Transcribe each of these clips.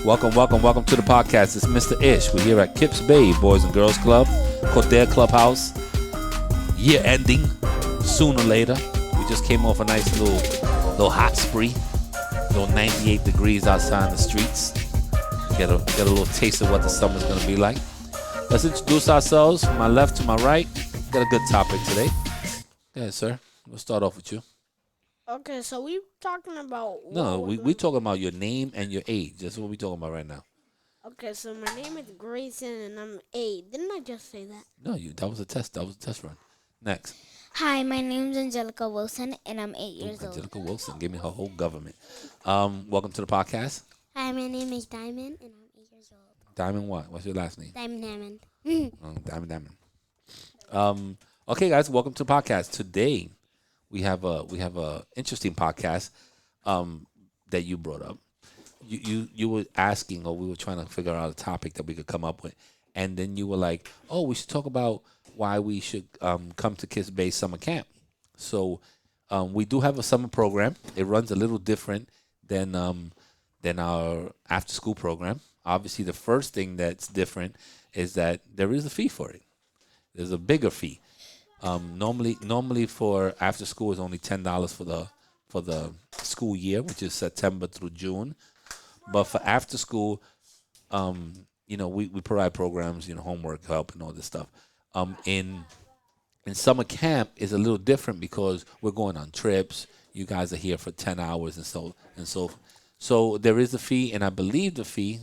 Welcome to the podcast. It's Mr. Ish. We're here at Kips Bay Boys and Girls Club, Cordair Clubhouse. Year ending, sooner or later. We just came off a nice little hot spree. Little 98 degrees outside in the streets. Get a little taste of what the summer's gonna be like. Let's introduce ourselves from my left to my right. Got a good topic today. Yeah, sir. We'll start off with you. Okay, so we talking about... No, we talking about your name and your age. That's what we talking about right now. Okay, so my name is Grayson and I'm 8. Didn't I just say that? No, that was a test. That was a test run. Next. Hi, my name's Angelica Wilson, and I'm 8 years old. Angelica Wilson. Give me her whole government. Welcome to the podcast. Hi, my name is Diamond, and I'm 8 years old. Diamond what? What's your last name? Diamond. Diamond. Okay, guys, welcome to the podcast. Today, we have a interesting podcast that you brought up. You were asking, or we were trying to figure out a topic that we could come up with, and then you were like, "Oh, we should talk about why we should come to Kiss Bay Summer Camp." So we do have a summer program. It runs a little different than our after school program. Obviously, the first thing that's different is that there is a fee for it. There's a bigger fee. Normally for after school is only $10 for the school year, which is September through June. But for after school, we provide programs, homework help and all this stuff. In summer camp is a little different because we're going on trips. You guys are here for 10 hours and so there is a fee, and I believe the fee.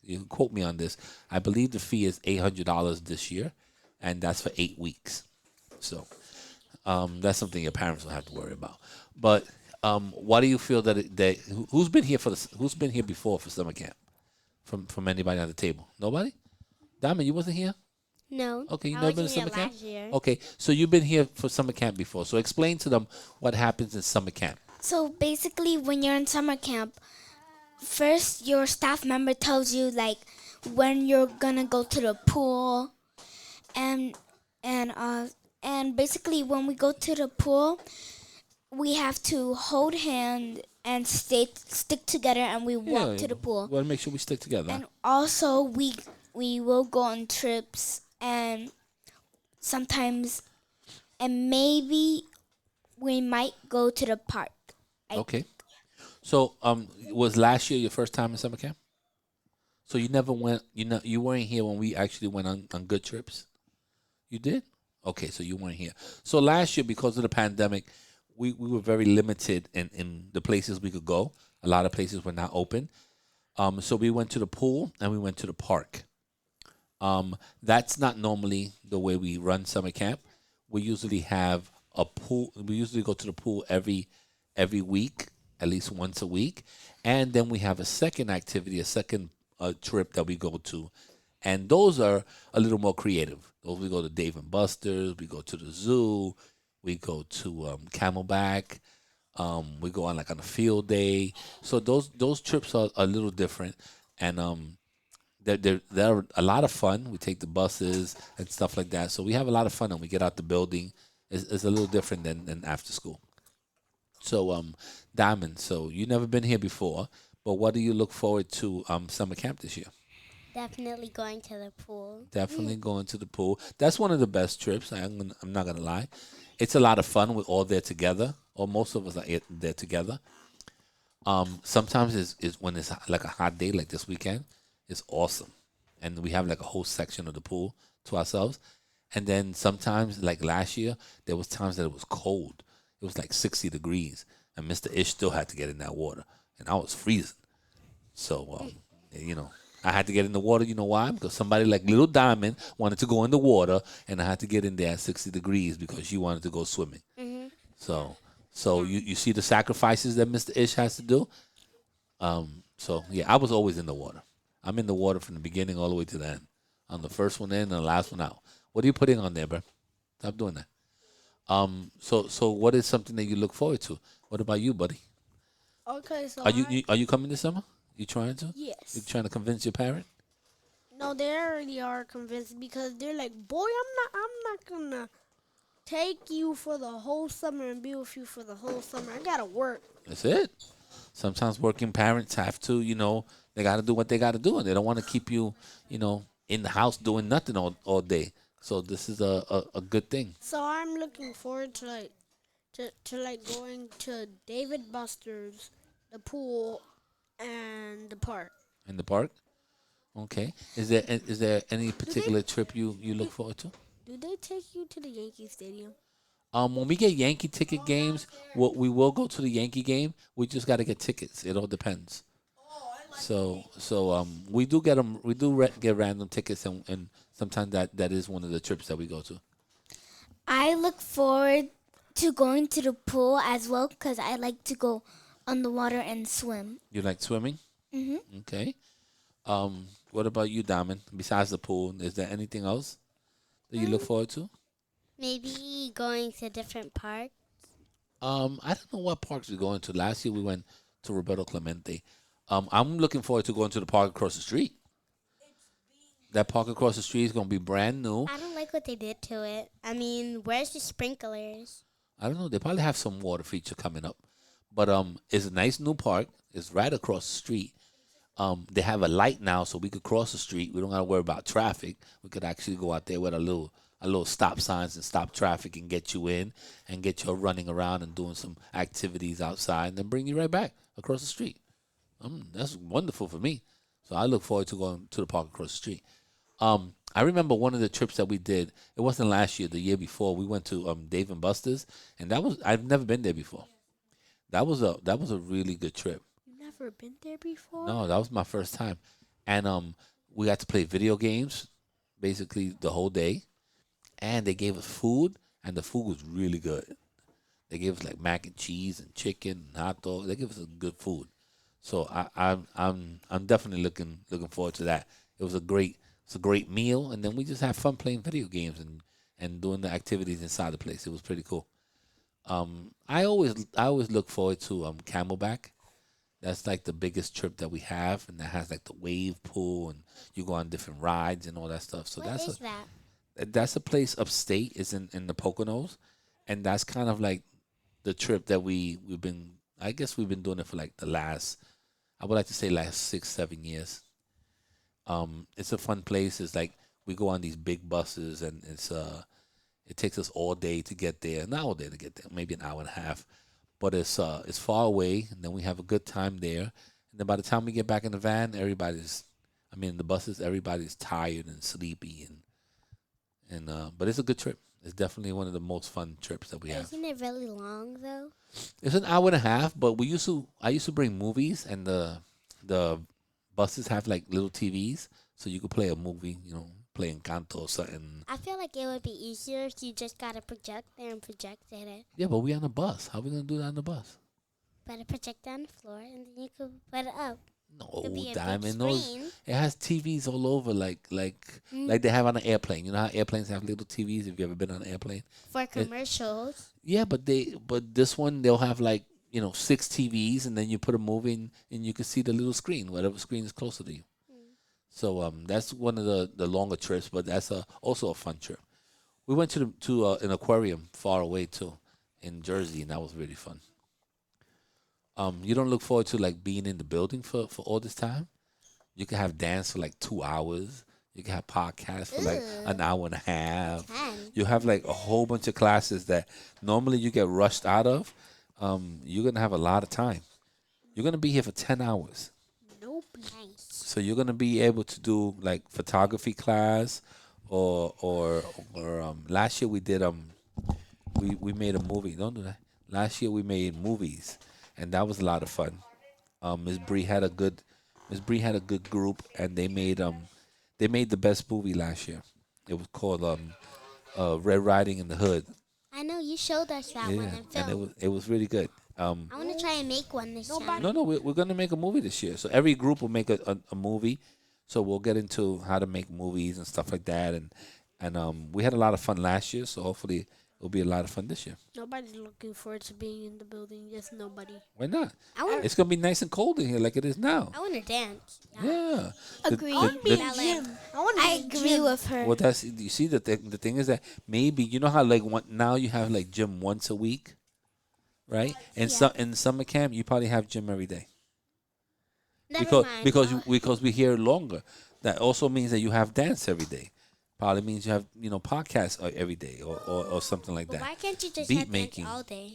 You can quote me on this. I believe the fee is $800 this year, and that's for 8 weeks. So that's something your parents will have to worry about. But why do you feel that who's been here before for summer camp? From anybody on the table? Nobody? Diamond, you wasn't here? No. Okay, you I never was been to here summer camp? last year. Okay, so you've been here for summer camp before. So explain to them what happens in summer camp. So basically, when you're in summer camp, first your staff member tells you like when you're gonna go to the pool, and basically when we go to the pool, we have to hold hand and stick together, and we walk to the pool. We want to make sure we stick together. And also we will go on trips, and sometimes, and maybe we might go to the park. Okay. So, was last year your first time in summer camp? So you never went. You weren't here when we actually went on good trips. You did? Okay, so you weren't here. So last year, because of the pandemic, we were very limited in the places we could go. A lot of places were not open. So we went to the pool and we went to the park. That's not normally the way we run summer camp. We usually have a pool. We usually go to the pool every week, at least once a week. And then we have a second activity, a second trip that we go to. And those are a little more creative. Those we go to Dave and Buster's, we go to the zoo, we go to Camelback, we go on a field day. So those trips are a little different, and they're a lot of fun. We take the buses and stuff like that. So we have a lot of fun, and we get out the building. It's a little different than after school. So Diamond, so you never been here before, but what do you look forward to summer camp this year? Definitely going to the pool. Definitely going to the pool. That's one of the best trips. I'm not gonna lie. It's a lot of fun. We're all there together, or most of us are there together. Sometimes is when it's like a hot day, like this weekend. It's awesome, and we have like a whole section of the pool to ourselves. And then sometimes, like last year, there was times that it was cold. It was like 60 degrees, and Mr. Ish still had to get in that water, and I was freezing. So I had to get in the water. You know why? Because somebody like Little Diamond wanted to go in the water, and I had to get in there at 60 degrees because she wanted to go swimming. Mm-hmm. So you see the sacrifices that Mr. Ish has to do. I was always in the water. I'm in the water from the beginning all the way to the end. I'm the first one in and the last one out. What are you putting on there, bro? Stop doing that. So what is something that you look forward to? What about you, buddy? Okay, so Are you coming this summer? You trying to? Yes. You trying to convince your parent? No, they already are convinced because they're like, boy, I'm not gonna take you for the whole summer and be with you for the whole summer. I gotta work. That's it. Sometimes working parents have to, They got to do what they got to do, and they don't want to keep you, in the house doing nothing all day. So this is a good thing. So I'm looking forward to like going to David Buster's, the pool, and the park. In the park. Okay. Is there any Do they particular trip you look forward to? do they take you to the Yankee Stadium? When we get Yankee ticket games, we will go to the Yankee game. We just got to get tickets. It all depends. So we do get them. We do get random tickets, and sometimes that is one of the trips that we go to. I look forward to going to the pool as well because I like to go on the water and swim. You like swimming? Hmm. Okay. What about you, Diamond? Besides the pool, is there anything else that you look forward to? Maybe going to different parks. I don't know what parks we're going to. Last year we went to Roberto Clemente. I'm looking forward to going to the park across the street. That park across the street is going to be brand new. I don't like what they did to it. I mean, where's the sprinklers? I don't know. They probably have some water feature coming up, but it's a nice new park. It's right across the street. They have a light now, so we could cross the street. We don't got to worry about traffic. We could actually go out there with a little stop signs and stop traffic and get you in and get you running around and doing some activities outside and then bring you right back across the street. That's wonderful for me. So I look forward to going to the park across the street. I remember one of the trips that we did. It wasn't last year, the year before. We went to Dave and Buster's, and I've never been there before. That was a really good trip. You never been there before? No, that was my first time, and we got to play video games basically the whole day, and they gave us food, and the food was really good. They gave us like mac and cheese and chicken and hot dog. They gave us some good food. So I'm definitely looking forward to that. It's a great meal, and then we just have fun playing video games and doing the activities inside the place. It was pretty cool. I always look forward to Camelback. That's like the biggest trip that we have, and that has like the wave pool, and you go on different rides and all that stuff. So What that's is that? that's a place upstate. It's in the Poconos, and that's kind of like the trip that we've been. I guess we've been doing it for like the last. I would like to say last 6-7 years. It's a fun place. It's like we go on these big buses, and it takes us all day to get there. Not all day to get there, maybe an hour and a half. But it's far away, and then we have a good time there. And then by the time we get back in the van, the buses, everybody's tired and sleepy, and but it's a good trip. It's definitely one of the most fun trips that we have. Isn't it really long though? It's an hour and a half, but I used to bring movies, and the buses have like little TVs, so you could play a movie, play Encanto or something. I feel like it would be easier if you just got a projector and projected it. Yeah, but we on a bus. How we gonna do that on the bus? Put a projector on the floor and then you could put it up. No, Could be a big Diamond. screen. It has TVs all over, like they have on an airplane. You know how airplanes have little TVs? If you ever been on an airplane? For commercials. Yeah, but this one they'll have like 6 TVs, and then you put a movie in, and you can see the little screen, whatever screen is closer to you. So that's one of the longer trips, but that's also a fun trip. We went to an aquarium far away too, in Jersey, and that was really fun. You don't look forward to like being in the building for all this time. You can have dance for like 2 hours. You can have podcasts for like an hour and a half. 10. You have like a whole bunch of classes that normally you get rushed out of. You're gonna have a lot of time. You're gonna be here for 10 hours. Nope. Nice. So you're gonna be able to do like photography class, or last year we did we made a movie. Don't do that. Last year we made movies, and that was a lot of fun. Miss Bree had a good group, and they made the best movie last year. It was called Red Riding in the Hood. I know you showed us that one Yeah, in and film. it was really good. I want to try and make one this time. No, we're gonna make a movie this year. So every group will make a movie. So we'll get into how to make movies and stuff like that. And we had a lot of fun last year. So hopefully it'll be a lot of fun this year. Nobody's looking forward to being in the building. Just nobody. Why not? I want. It's gonna be nice and cold in here like it is now. I want to dance. Yeah. Agree. Ballet. I agree with her. Well, that's you see the thing is that maybe you know how like now you have like gym once a week, right? And Yeah. so in summer camp you probably have gym every day. Never mind. Because we hear longer. That also means that you have dance every day. Probably means you have podcasts every day or something like But that. why can't you just Beat have dance making all day?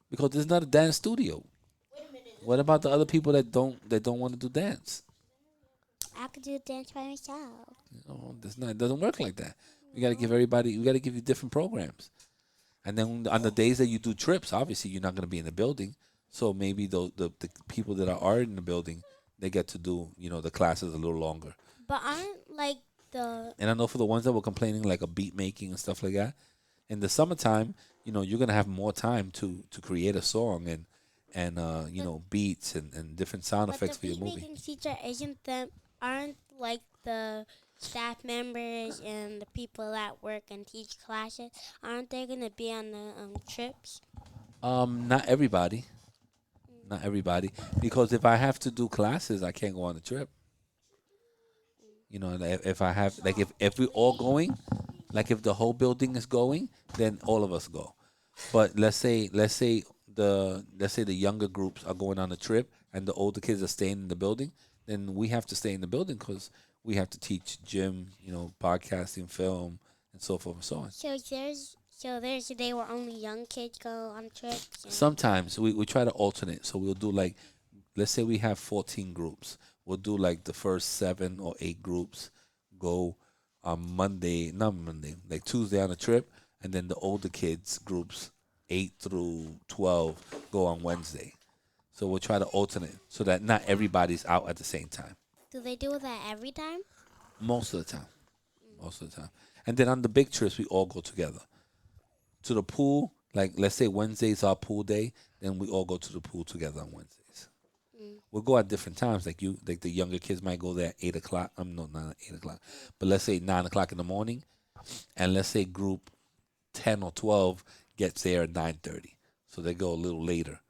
because there's not a dance studio. What about the other people that don't want to do dance? I could do dance by myself. There's not. It doesn't work like that. We got to give everybody. We got to give you different programs. And then on the days that you do trips, obviously you're not going to be in the building. So maybe the people that are in the building, they get to do the classes a little longer. But aren't like the And I know for the ones that were complaining like a beat making and stuff like that, in the summertime, you're gonna have more time to create a song and beats and different sound but effects the for your beat movie. making teacher isn't them aren't like the staff members and the people that work and teach classes, aren't they gonna be on the trips? Not everybody, not everybody, because if I have to do classes, I can't go on the trip. And if I have like if we're all going, like if the whole building is going, then all of us go. But let's say the younger groups are going on a trip and the older kids are staying in the building, then we have to stay in the building because we have to teach gym, podcasting, film, and so forth and so on. So there's a day where only young kids go on trips. Sometimes we try to alternate. So we'll do like, let's say we have 14 groups. We'll do like the first 7 or 8 groups go on Monday, not Monday, like Tuesday on a trip, and then the older kids groups 8 through 12 go on Wednesday. So we'll try to alternate so that not everybody's out at the same time. Do they do that every time? Most of the time. Most of the time. And then on the big trips, we all go together to the pool. Like let's say Wednesday's our pool day, then we all go to the pool together on Wednesdays. We'll go at different times. Like the younger kids might go there at 8 o'clock. No, not 8 o'clock, but let's say 9 o'clock in the morning, and let's say group 10 or 12 gets there at 9:30, so they go a little later.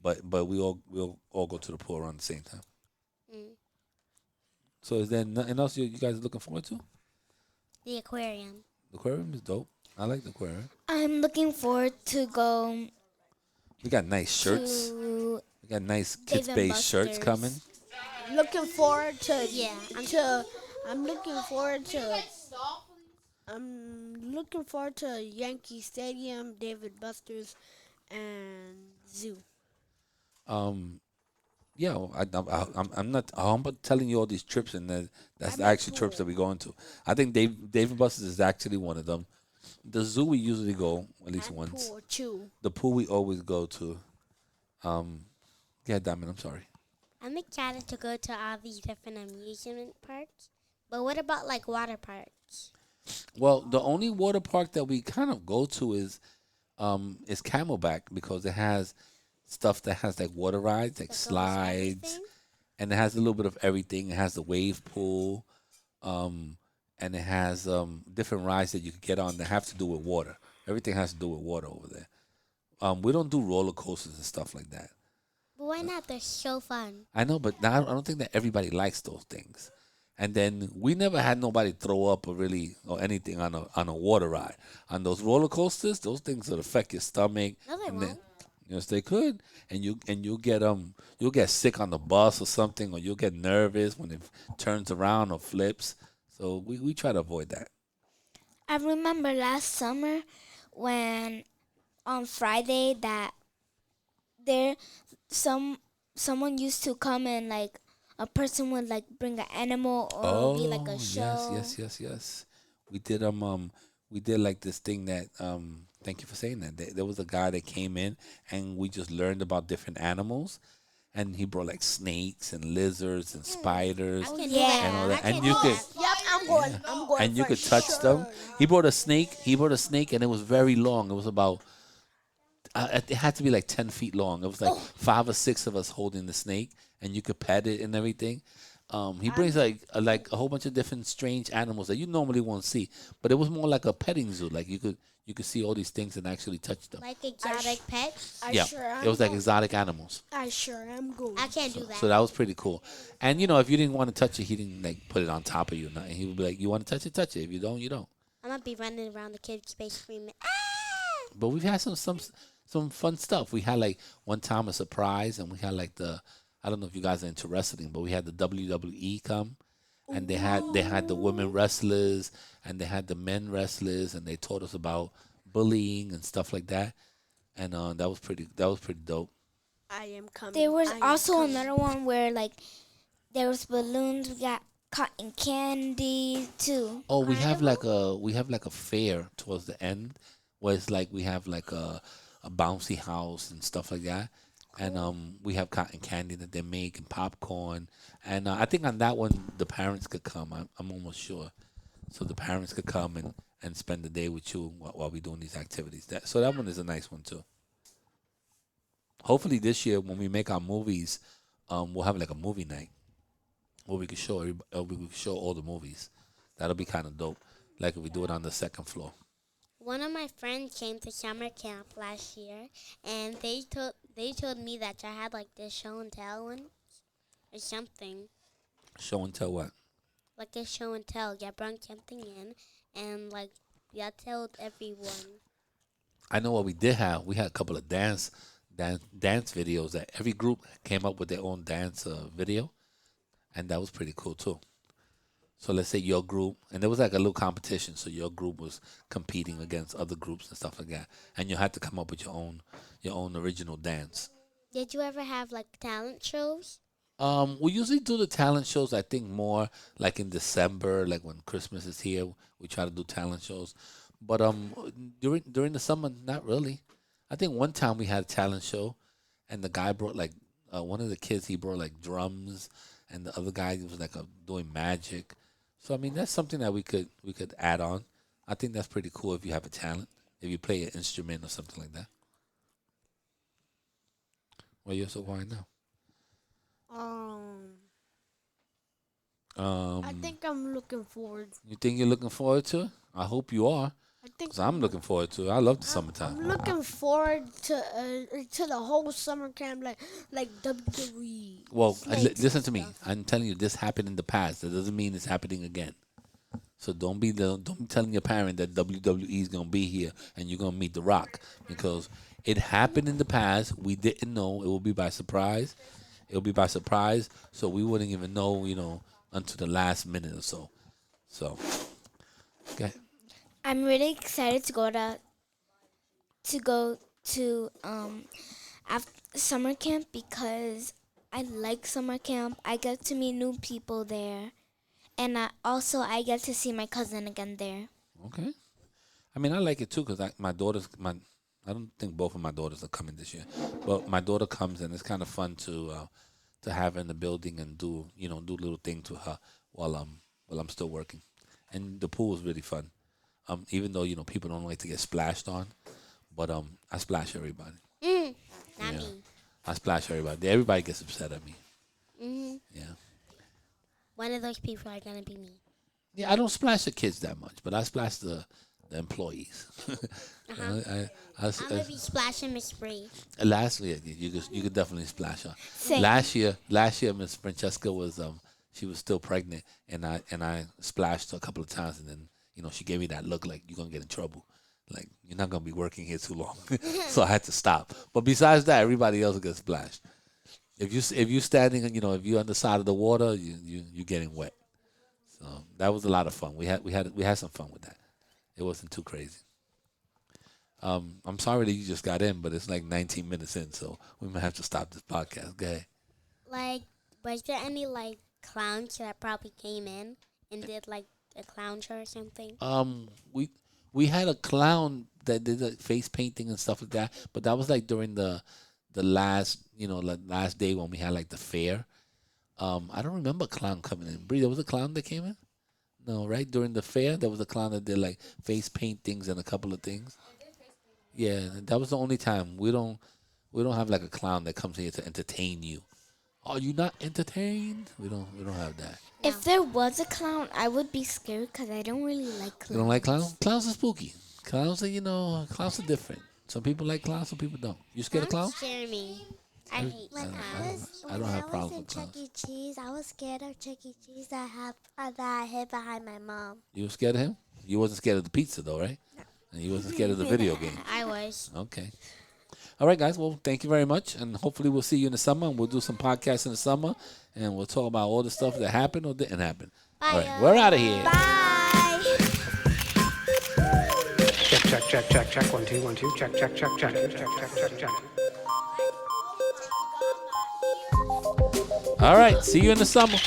But we'll all go to the pool around the same time. Mm. So is there nothing else you guys are looking forward to? The aquarium. The aquarium is dope. I like the aquarium. I'm looking forward to go We got nice shirts. to We got nice Dave kids and based shirts Buster's. coming. Looking forward to Yeah, I'm looking forward to I'm looking forward to Yankee Stadium, David Buster's, and Zoo. Um, yeah, I'm not. I'm about telling you all these trips, and that's I'm the at actual trips that pool. we're going to. I think Dave and Buster's is actually one of them. The zoo we usually go at least And once. pool too. The pool we always go to. Yeah, Diamond. I'm sorry. I'm excited to go to all these different amusement parks. But what about like water parks? Well, the only water park that we kind of go to is Camelback because it has stuff that has like water rides, like That goes slides, everything? and it has a little bit of everything. It has the wave pool, um, and it has different rides that you can get on that have to do with water. Everything has to do with water over there. We don't do roller coasters and stuff like that. But why not? They're so fun. I know, but now I don't think that everybody likes those things. And then we never had nobody throw up or anything on a water ride. On those roller coasters, those things will affect your stomach. No, they And then, won't. yes, they could. And you'll get sick on the bus or something, or you'll get nervous when it turns around or flips. So we try to avoid that. I remember last summer when on Friday that there someone used to come and like a person would like bring an animal or be like a Yes, show. yes. We did we did like this thing that thank you for saying that. There was a guy that came in and we just learned about different animals and he brought like snakes and lizards and spiders I can do yeah. that. and all I that. can And do you could that. Yep, I'm going. I'm going. and you for could touch them. sure. He brought a snake and it was very long. It was about it had to be like 10 feet long. It was like 5 or 6 of us holding the snake, and you could pet it and everything. He brings like a whole bunch of different strange animals that you normally won't see, but it was more like a petting zoo. Like you could see all these things and actually touch them. Like exotic pets. I Yeah, sure am it was like going. exotic animals. I sure am going. I can't do that. So that was pretty cool. And if you didn't want to touch it, he didn't like put it on top of you. And he would be like, "You want to touch it, touch it. If you don't, you don't." I'm gonna be running around the kids' space screaming, ah! But we've had some fun stuff. We had like one time a surprise, and we had like the I don't know if you guys are into wrestling, but we had the WWE come, and they had the women wrestlers, and they had the men wrestlers, and they taught us about bullying and stuff like that, and that was pretty dope. I am There coming. was I am also coming. another one where like there was balloons. We got cotton candy too. Oh, I am. we have like a fair towards the end, where it's like we have like a bouncy house and stuff like that, and we have cotton candy that they make and popcorn, and I think on that one the parents could come. I'm almost sure, so the parents could come and spend the day with you while we're doing these activities. That one is a nice one too. Hopefully this year when we make our movies, we'll have like a movie night where we could show all the movies. That'll be kind of dope. Like if we do it on the second floor. One of my friends came to summer camp last year, and they told me that I had like this show and tell one or something, Show and tell what? like this show and tell. Yeah, brought something in, and like yeah, told everyone. I know what we did have. We had a couple of dance videos that every group came up with their own dance video, and that was pretty cool too. So let's say your group, and there was like a little competition. So your group was competing against other groups and stuff like that, and you had to come up with your own original dance. Did you ever have like talent shows? We usually do the talent shows. I think more like in December, like when Christmas is here, we try to do talent shows. But during the summer, not really. I think one time we had a talent show, and the guy brought like one of the kids. He brought like drums, and the other guy was like doing magic. So I mean, that's something that we could add on. I think that's pretty cool if you have a talent, if you play an instrument or something like that. Well, you're so quiet now. Um, I Um, think I'm looking forward. you think you're looking forward to it? I hope you are, I think cause I'm looking forward to it. I love the I'm summertime. looking forward to the whole summer camp, like WWE. Well, Snakes listen and to me. stuff. I'm telling you, this happened in the past. That doesn't mean it's happening again. So don't be telling your parent that WWE is gonna be here and you're gonna meet The Rock because it happened in the past. We didn't know. It will be by surprise. It'll be by surprise. So we wouldn't even know, until the last minute or so. So, okay. I'm really excited to go to summer camp because I like summer camp. I get to meet new people there, and I get to see my cousin again there. Okay. I mean, I like it too because my daughter's my. I don't think both of my daughters are coming this year, but my daughter comes and it's kind of fun to have her in the building and do little things to her while I'm still working, and the pool is really fun. Even though people don't like to get splashed on, but I splash everybody. Mm, not Yeah, me. I splash everybody. Everybody gets upset at me. Yeah, One of those people are gonna be me. yeah. I don't splash the kids that much, but I splash the employees. I'm gonna be splashing Miss Bree. Last year, you could definitely splash her. Same. Last year, Miss Francesca was she was still pregnant, and I splashed her a couple of times, and then she gave me that look like you're gonna get in trouble, like you're not gonna be working here too long, so I had to stop. But besides that, everybody else gets splashed. If you standing, if you're on the side of the water, you getting wet. So that was a lot of fun. We had some fun with that. It wasn't too crazy. I'm sorry that you just got in, but it's like 19 minutes in, so we might have to stop this podcast. Go ahead. Like, was there any like clowns that probably came in and did like a clown show or something? We had a clown that did like face painting and stuff like that, but that was like during the last like last day when we had like the fair. I don't remember a clown coming in. Bree, there was a clown that came in. No, right during the fair, there was a clown that did like face paintings and a couple of things. Yeah, that was the only time. We don't have like a clown that comes here to entertain you. Are you not entertained? We don't have that. No. If there was a clown, I would be scared because I don't really like You don't clowns. like clowns? Clowns are spooky. Clowns are different. Some people like clowns, some people don't. You scared of Clowns clowns? scare me. I hate I don't, clowns. I don't, I don't have problems with Chuck clowns. E. Cheese, I was scared of Chuck E. Cheese that I hid behind my mom. You were scared of him? You wasn't scared of the pizza though, right? And you wasn't scared of the video game. I was. Okay. All right, guys. Well, thank you very much, and hopefully we'll see you in the summer, and we'll do some podcasts in the summer, and we'll talk about all the stuff that happened or didn't happen. All right, we're out of here. Bye. Check. 1 2 1 2. Check. All right, see you in the summer.